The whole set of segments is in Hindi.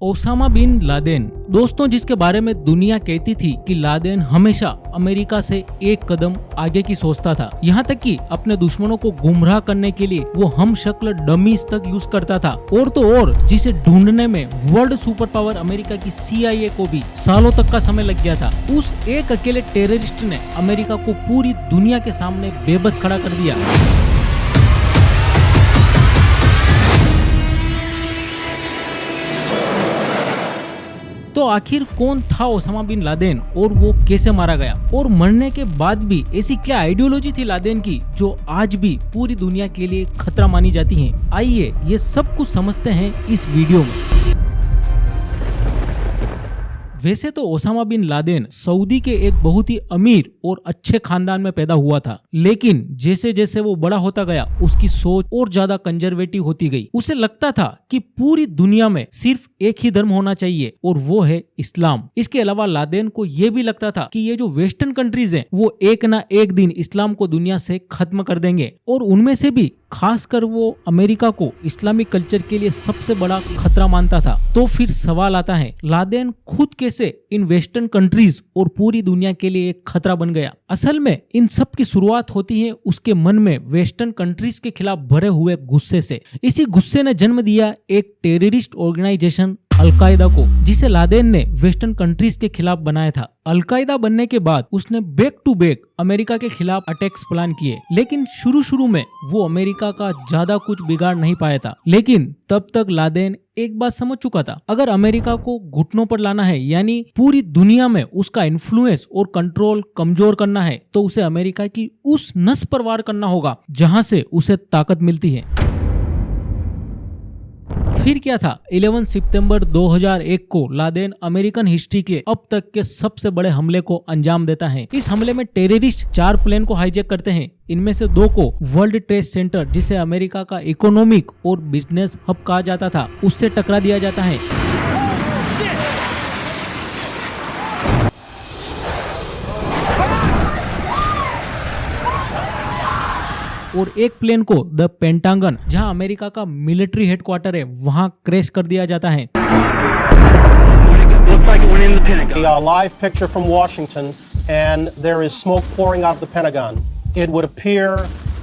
ओसामा बिन लादेन, दोस्तों जिसके बारे में दुनिया कहती थी कि लादेन हमेशा अमेरिका से एक कदम आगे की सोचता था। यहाँ तक कि अपने दुश्मनों को गुमराह करने के लिए वो हम शक्ल डमीज तक यूज करता था। और तो और जिसे ढूंढने में वर्ल्ड सुपर पावर अमेरिका की CIA को भी सालों तक का समय लग गया था। उस एक अकेले टेररिस्ट ने अमेरिका को पूरी दुनिया के सामने बेबस खड़ा कर दिया। तो आखिर कौन था ओसामा बिन लादेन और वो कैसे मारा गया, और मरने के बाद भी ऐसी क्या आइडियोलॉजी थी लादेन की जो आज भी पूरी दुनिया के लिए खतरा मानी जाती है। आइए ये सब कुछ समझते हैं इस वीडियो में। वैसे तो ओसामा बिन लादेन सऊदी के एक बहुत ही अमीर और अच्छे खानदान में पैदा हुआ था, लेकिन जैसे जैसे वो बड़ा होता गया उसकी सोच और ज्यादा कंजर्वेटिव होती गई। उसे लगता था कि पूरी दुनिया में सिर्फ एक ही धर्म होना चाहिए और वो है इस्लाम। इसके अलावा लादेन को ये भी लगता था कि ये जो वेस्टर्न कंट्रीज हैं वो एक ना एक दिन इस्लाम को दुनिया से खत्म कर देंगे, और उनमें से भी खासकर वो अमेरिका को इस्लामिक कल्चर के लिए सबसे बड़ा खतरा मानता था। तो फिर सवाल आता है, लादेन खुद कैसे इन वेस्टर्न कंट्रीज और पूरी दुनिया के लिए एक खतरा बन गया? असल में इन सब की शुरुआत होती है उसके मन में वेस्टर्न कंट्रीज के खिलाफ भरे हुए गुस्से से। इसी गुस्से ने जन्म दिया एक टेररिस्ट ऑर्गेनाइजेशन अलकायदा को, जिसे लादेन ने वेस्टर्न कंट्रीज के खिलाफ बनाया था। अलकायदा बनने के बाद उसने बैक टू बैक अमेरिका के खिलाफ अटैक्स प्लान किए, लेकिन शुरू में वो अमेरिका का ज्यादा कुछ बिगाड़ नहीं पाया था। लेकिन तब तक लादेन एक बात समझ चुका था, अगर अमेरिका को घुटनों पर लाना है, यानी पूरी दुनिया में उसका इन्फ्लुएंस और कंट्रोल कमजोर करना है, तो उसे अमेरिका की उस नस पर वार करना होगा जहां से उसे ताकत मिलती है। फिर क्या था, 11 सितंबर 2001 को लादेन अमेरिकन हिस्ट्री के अब तक के सबसे बड़े हमले को अंजाम देता है। इस हमले में टेररिस्ट 4 प्लेन को हाईजैक करते हैं। इनमें से 2 को वर्ल्ड ट्रेड सेंटर, जिसे अमेरिका का इकोनॉमिक और बिजनेस हब कहा जाता था, उससे टकरा दिया जाता है। और एक प्लेन को द पेंटागन, जहां अमेरिका का मिलिट्री हेडक्वार्टर है, वहां क्रैश कर दिया जाता है। A live picture from Washington, and there is smoke pouring out of the Pentagon. It would appear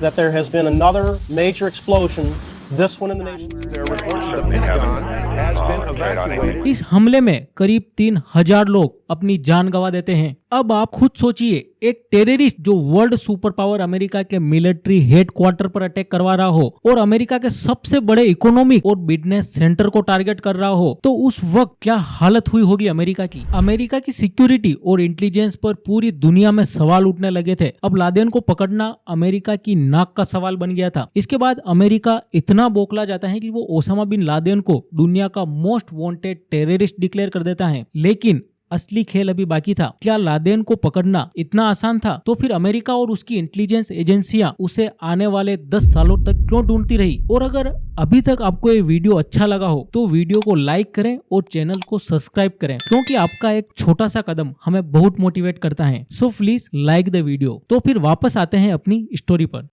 that there has been another major explosion. This one in the nation. There are reports that the Pentagon has been evacuated. इस हमले में करीब 3000 लोग अपनी जान गंवा देते हैं। अब आप खुद सोचिए, एक टेररिस्ट जो वर्ल्ड सुपर पावर अमेरिका के मिलिट्री हेडक्वार्टर पर अटैक करवा रहा हो और अमेरिका के सबसे बड़े इकोनॉमिक और बिजनेस सेंटर को टारगेट कर रहा हो, तो उस वक्त क्या हालत हुई होगी अमेरिका की। अमेरिका की सिक्योरिटी और इंटेलिजेंस पर पूरी दुनिया में सवाल उठने लगे थे। अब लादेन को पकड़ना अमेरिका की नाक का सवाल बन गया था। इसके बाद अमेरिका इतना बौखला जाता है कि वो ओसामा बिन लादेन को दुनिया का मोस्ट वांटेड टेररिस्ट डिक्लेयर कर देता है। लेकिन असली खेल अभी बाकी था। क्या लादेन को पकड़ना इतना आसान था? तो फिर अमेरिका और उसकी इंटेलिजेंस एजेंसियां उसे आने वाले 10 सालों तक क्यों ढूंढती रही? और अगर अभी तक आपको ये वीडियो अच्छा लगा हो तो वीडियो को लाइक करें और चैनल को सब्सक्राइब करें, क्योंकि आपका एक छोटा सा कदम हमें बहुत मोटिवेट करता है। So please like the video. तो फिर वापस आते हैं अपनी स्टोरी पर।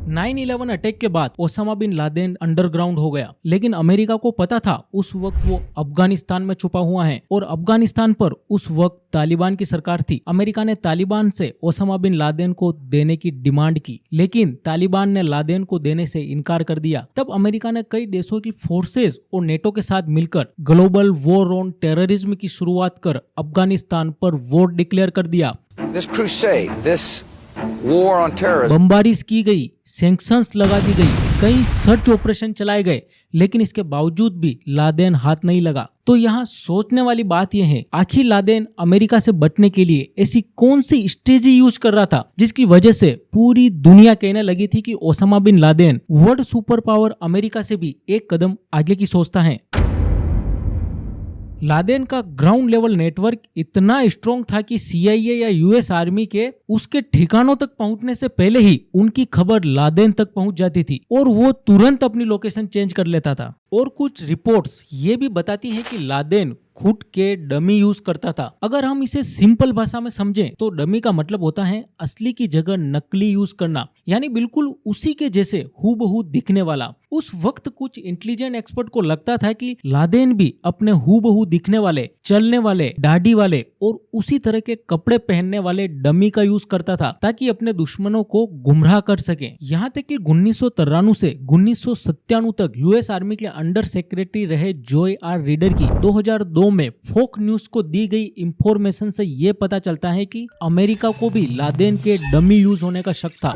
9/11 अटैक के बाद ओसामा बिन लादेन अंडरग्राउंड हो गया, लेकिन अमेरिका को पता था उस वक्त वो अफगानिस्तान में छुपा हुआ है, और अफगानिस्तान पर उस वक्त तालिबान की सरकार थी। अमेरिका ने तालिबान से ओसामा बिन लादेन को देने की डिमांड की, लेकिन तालिबान ने लादेन को देने से इनकार कर दिया। तब अमेरिका ने कई देशों की फोर्सेस और नेटो के साथ मिलकर ग्लोबल वॉर ऑन टेररिज्म की शुरुआत कर अफगानिस्तान पर वॉर डिक्लेयर कर दिया। बमबारी की गई, सैंक्शंस लगा दी गई, कई सर्च ऑपरेशन चलाए गए, लेकिन इसके बावजूद भी लादेन हाथ नहीं लगा। तो यहाँ सोचने वाली बात यह है, आखिर लादेन अमेरिका से बचने के लिए ऐसी कौन सी स्ट्रेटजी यूज कर रहा था जिसकी वजह से पूरी दुनिया कहने लगी थी कि Osama bin Laden world super power America से भी एक कदम आगे की सोचता है। लादेन का ग्राउंड लेवल नेटवर्क इतना स्ट्रॉन्ग था कि CIA या US आर्मी के उसके ठिकानों तक पहुंचने से पहले ही उनकी खबर लादेन तक पहुंच जाती थी और वो तुरंत अपनी लोकेशन चेंज कर लेता था। और कुछ रिपोर्ट्स ये भी बताती हैं कि लादेन खुद के डमी यूज करता था। अगर हम इसे सिंपल भाषा में समझें तो डमी का मतलब होता है असली की जगह नकली यूज करना, यानी बिल्कुल उसी के जैसे हूबहू दिखने वाला। उस वक्त कुछ इंटेलिजेंट एक्सपर्ट को लगता था कि लादेन भी अपने हूबहू दिखने वाले, चलने वाले, दाढ़ी वाले और उसी तरह के कपड़े पहनने वाले डमी का यूज करता था ताकि अपने दुश्मनों को गुमराह कर सके। यहाँ तक कि 1993 से 1997 तक यूएस आर्मी के अंडर सेक्रेटरी रहे जोय आर रीडर की 2002 में फोक न्यूज को दी गई इंफॉर्मेशन से ये पता चलता है कि अमेरिका को भी लादेन के डमी यूज होने का शक था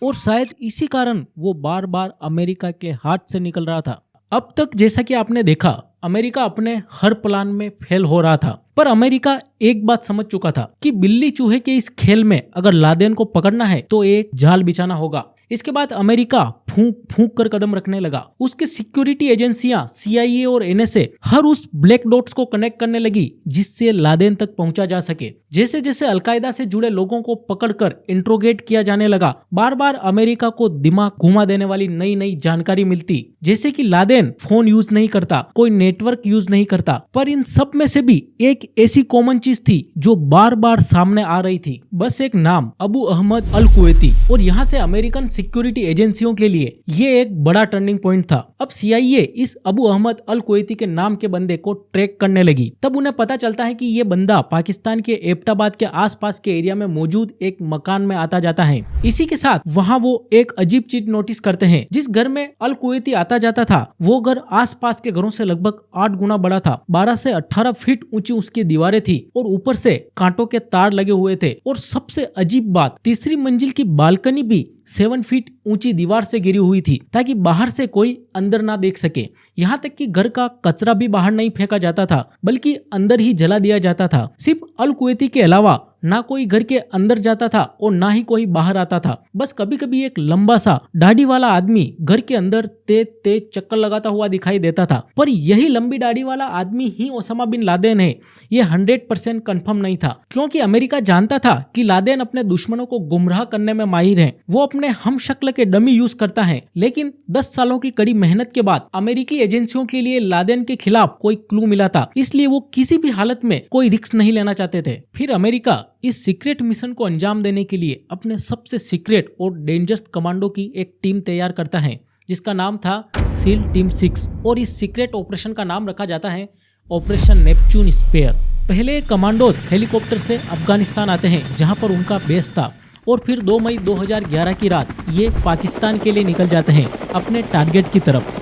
और शायद इसी कारण वो बार बार अमेरिका के हाथ से निकल रहा था। अब तक जैसा कि आपने देखा, अमेरिका अपने हर प्लान में फेल हो रहा था, पर अमेरिका एक बात समझ चुका था कि बिल्ली चूहे के इस खेल में अगर लादेन को पकड़ना है तो एक जाल बिछाना होगा। इसके बाद अमेरिका फूंक फूंक कर कदम रखने लगा। उसकी सिक्योरिटी एजेंसियां CIA और NSA हर उस ब्लैक डॉट्स को कनेक्ट करने लगी जिससे लादेन तक पहुंचा जा सके। जैसे जैसे अलकायदा से जुड़े लोगों को पकड़कर इंट्रोगेट किया जाने लगा, बार बार अमेरिका को दिमाग घुमा देने वाली नई नई जानकारी मिलती, जैसे कि लादेन फोन यूज नहीं करता, कोई नेटवर्क यूज नहीं करता। पर इन सब में से भी एक ऐसी कॉमन चीज थी जो बार बार सामने आ रही थी, बस एक नाम, अबू अहमद अल कुवैती। और यहाँ से अमेरिकन सिक्योरिटी एजेंसियों के लिए ये एक बड़ा टर्निंग पॉइंट था। अब CIA इस अबू अहमद अल कुवैती के नाम के बंदे को ट्रैक करने लगी। तब उन्हें पता चलता है कि ये बंदा पाकिस्तान के एबटाबाद के आसपास के एरिया में मौजूद एक मकान में आता जाता है। इसी के साथ वहाँ वो एक अजीब चीज नोटिस करते हैं। जिस घर में अल कुवैती आता जाता था वो घर आसपास के घरों से लगभग 8 गुना बड़ा था। 12 से 18 फीट ऊंची उसकी दीवारें थी और ऊपर से कांटों के तार लगे हुए थे। और सबसे अजीब बात, तीसरी मंजिल की बालकनी भी 7 फीट ऊंची दीवार से गिरी हुई थी ताकि बाहर से कोई अंदर ना देख सके। यहाँ तक कि घर का कचरा भी बाहर नहीं फेंका जाता था बल्कि अंदर ही जला दिया जाता था। सिर्फ अल कुवैती के अलावा ना कोई घर के अंदर जाता था और ना ही कोई बाहर आता था। बस कभी कभी एक लंबा सा दाढ़ी वाला आदमी घर के अंदर तेज तेज चक्कर लगाता हुआ दिखाई देता था। पर यही लंबी दाढ़ी वाला आदमी ही ओसामा बिन लादेन है, ये 100% कंफर्म नहीं था, क्योंकि अमेरिका जानता था कि लादेन अपने दुश्मनों को गुमराह करने में माहिर है। वो अपने हम शक्ल के डमी यूज करता है। लेकिन 10 सालों की कड़ी मेहनत के बाद अमेरिकी एजेंसियों के लिए लादेन के खिलाफ कोई क्लू मिला था, इसलिए वो किसी भी हालत में कोई रिस्क नहीं लेना चाहते थे। फिर अमेरिका इस सीक्रेट मिशन को अंजाम देने के लिए अपने सबसे सीक्रेट और डेंजरस कमांडो की एक टीम तैयार करता है जिसका नाम था सील टीम 6 और इस सीक्रेट ऑपरेशन का नाम रखा जाता है ऑपरेशन नेपच्यून स्पेयर। पहले कमांडोज हेलीकॉप्टर से अफगानिस्तान आते हैं जहां पर उनका बेस था और फिर 2 मई 2011 की रात ये पाकिस्तान के लिए निकल जाते हैं अपने टारगेट की तरफ।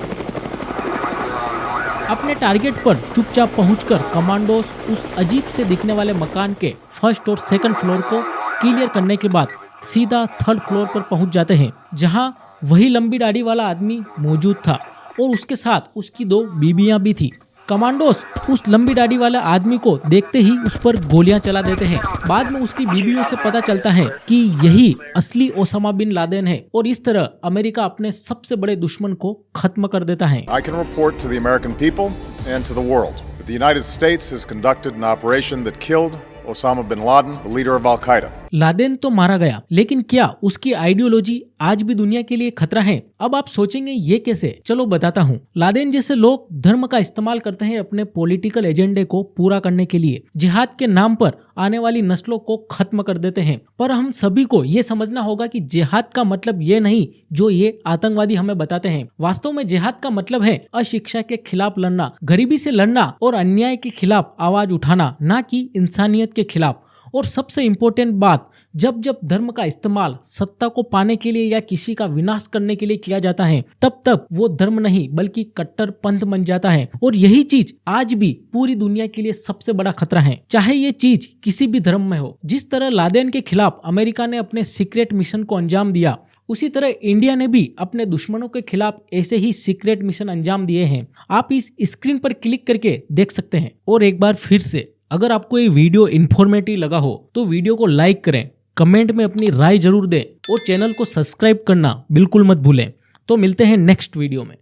अपने टारगेट पर चुपचाप पहुंचकर कमांडोज उस अजीब से दिखने वाले मकान के फर्स्ट और सेकंड फ्लोर को क्लियर करने के बाद सीधा 3rd फ्लोर पर पहुंच जाते हैं जहां वही लंबी दाढ़ी वाला आदमी मौजूद था और उसके साथ उसकी 2 बीबियां भी थी। कमांडोज उस लंबी दाढ़ी वाले आदमी को देखते ही उस पर गोलियां चला देते हैं। बाद में उसकी बीबियों से पता चलता है कि यही असली ओसामा बिन लादेन है और इस तरह अमेरिका अपने सबसे बड़े दुश्मन को खत्म कर देता है। I can report to the American people and to the world that the United States has conducted an operation that killed Osama bin Laden, the leader of Al-Qaeda. Laden तो मारा गया, लेकिन क्या उसकी आइडियोलॉजी आज भी दुनिया के लिए खतरा है? अब आप सोचेंगे ये कैसे? चलो बताता हूँ। लादेन जैसे लोग धर्म का इस्तेमाल करते हैं अपने पॉलिटिकल एजेंडे को पूरा करने के लिए। जिहाद के नाम पर आने वाली नस्लों को खत्म कर देते हैं। पर हम सभी को ये समझना होगा कि जिहाद का मतलब ये नहीं जो ये आतंकवादी हमें बताते हैं। वास्तव में जिहाद का मतलब है अशिक्षा के खिलाफ लड़ना, गरीबी से लड़ना और अन्याय के खिलाफ आवाज उठाना, ना कि इंसानियत के खिलाफ। और सबसे इम्पोर्टेंट बात, जब जब धर्म का इस्तेमाल सत्ता को पाने के लिए या किसी का विनाश करने के लिए किया जाता है तब तब वो धर्म नहीं बल्कि कट्टर पंथ बन जाता है। और यही चीज आज भी पूरी दुनिया के लिए सबसे बड़ा खतरा है, चाहे ये चीज किसी भी धर्म में हो। जिस तरह लादेन के खिलाफ अमेरिका ने अपने सीक्रेट मिशन को अंजाम दिया, उसी तरह इंडिया ने भी अपने दुश्मनों के खिलाफ ऐसे ही सीक्रेट मिशन अंजाम दिए हैं। आप इस स्क्रीन पर क्लिक करके देख सकते हैं। और एक बार फिर से, अगर आपको ये वीडियो इन्फॉर्मेटिव लगा हो तो वीडियो को लाइक करें, कमेंट में अपनी राय जरूर दें और चैनल को सब्सक्राइब करना बिल्कुल मत भूलें। तो मिलते हैं नेक्स्ट वीडियो में।